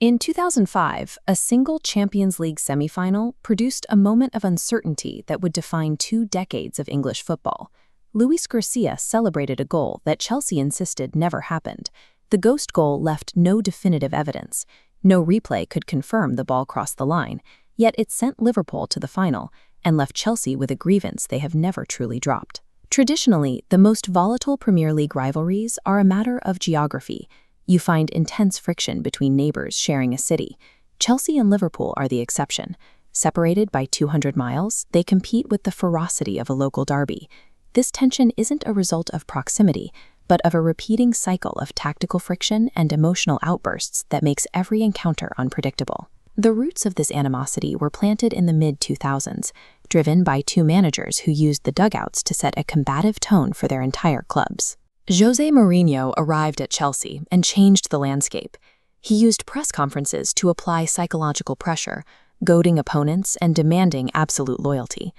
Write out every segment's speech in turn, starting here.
In 2005, a single Champions League semi-final produced a moment of uncertainty that would define 2 decades of English football. Luis Garcia celebrated a goal that Chelsea insisted never happened. The ghost goal left no definitive evidence. No replay could confirm the ball crossed the line, yet it sent Liverpool to the final and left Chelsea with a grievance they have never truly dropped. Traditionally, the most volatile Premier League rivalries are a matter of geography. You find intense friction between neighbors sharing a city. Chelsea and Liverpool are the exception. Separated by 200 miles, they compete with the ferocity of a local derby. This tension isn't a result of proximity, but of a repeating cycle of tactical friction and emotional outbursts that makes every encounter unpredictable. The roots of this animosity were planted in the mid-2000s, driven by 2 managers who used the dugouts to set a combative tone for their entire clubs. Jose Mourinho arrived at Chelsea and changed the landscape. He used press conferences to apply psychological pressure, goading opponents and demanding absolute loyalty.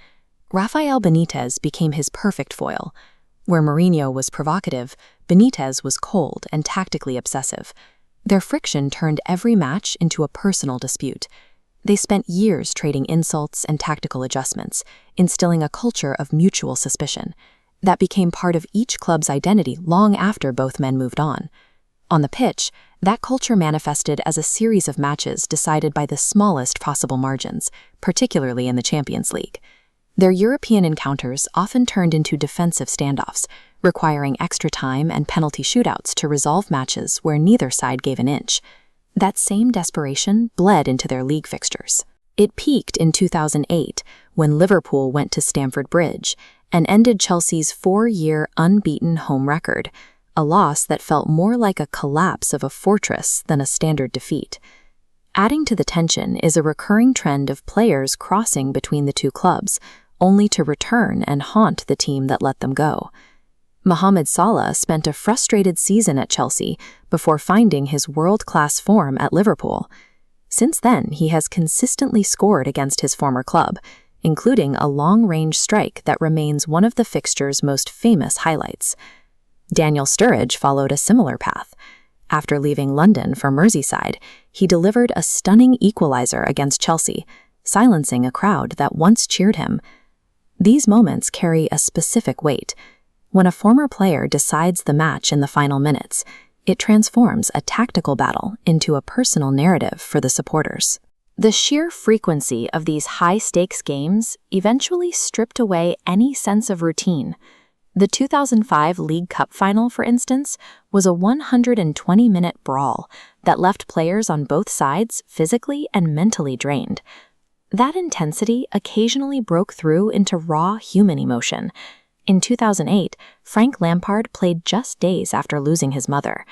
Rafael Benitez became his perfect foil. Where Mourinho was provocative, Benitez was cold and tactically obsessive. Their friction turned every match into a personal dispute. They spent years trading insults and tactical adjustments, instilling a culture of mutual suspicion that became part of each club's identity long after both men moved on. On the pitch, that culture manifested as a series of matches decided by the smallest possible margins, particularly in the Champions League. Their European encounters often turned into defensive standoffs, requiring extra time and penalty shootouts to resolve matches where neither side gave an inch. That same desperation bled into their league fixtures. It peaked in 2008 when Liverpool went to Stamford Bridge and ended Chelsea's 4-year unbeaten home record, a loss that felt more like a collapse of a fortress than a standard defeat. Adding to the tension is a recurring trend of players crossing between the 2 clubs, only to return and haunt the team that let them go. Mohamed Salah spent a frustrated season at Chelsea before finding his world-class form at Liverpool. Since then, he has consistently scored against his former club, including a long-range strike that remains one of the fixture's most famous highlights. Daniel Sturridge followed a similar path. After leaving London for Merseyside, he delivered a stunning equalizer against Chelsea, silencing a crowd that once cheered him. These moments carry a specific weight. When a former player decides the match in the final minutes, it transforms a tactical battle into a personal narrative for the supporters. The sheer frequency of these high-stakes games eventually stripped away any sense of routine. The 2005 League Cup final, for instance, was a 120-minute brawl that left players on both sides physically and mentally drained. That intensity occasionally broke through into raw human emotion. In 2008, Frank Lampard played just days after losing his mother.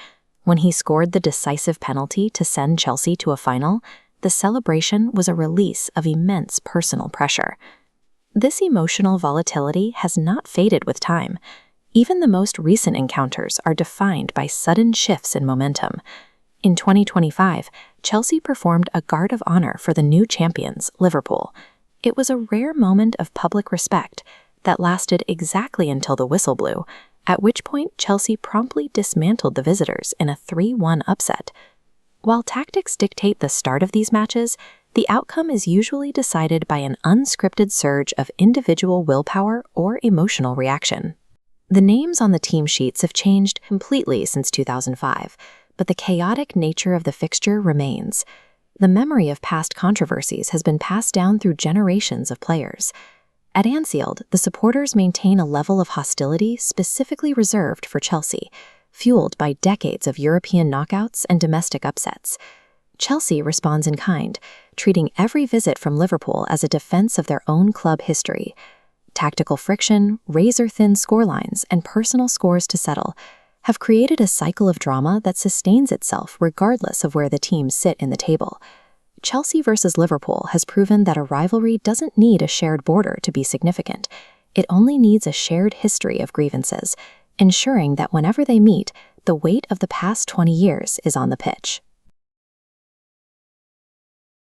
When he scored the decisive penalty to send Chelsea to a final, the celebration was a release of immense personal pressure. This emotional volatility has not faded with time. Even the most recent encounters are defined by sudden shifts in momentum. In 2025, Chelsea performed a guard of honor for the new champions, Liverpool. It was a rare moment of public respect that lasted exactly until the whistle blew, at which point Chelsea promptly dismantled the visitors in a 3-1 upset. While tactics dictate the start of these matches, the outcome is usually decided by an unscripted surge of individual willpower or emotional reaction. The names on the team sheets have changed completely since 2005, but the chaotic nature of the fixture remains. The memory of past controversies has been passed down through generations of players. At Anfield, the supporters maintain a level of hostility specifically reserved for Chelsea, fueled by decades of European knockouts and domestic upsets. Chelsea responds in kind, treating every visit from Liverpool as a defense of their own club history. Tactical friction, razor-thin scorelines, and personal scores to settle have created a cycle of drama that sustains itself regardless of where the teams sit in the table. Chelsea versus Liverpool has proven that a rivalry doesn't need a shared border to be significant. It only needs a shared history of grievances, ensuring that whenever they meet, the weight of the past 20 years is on the pitch.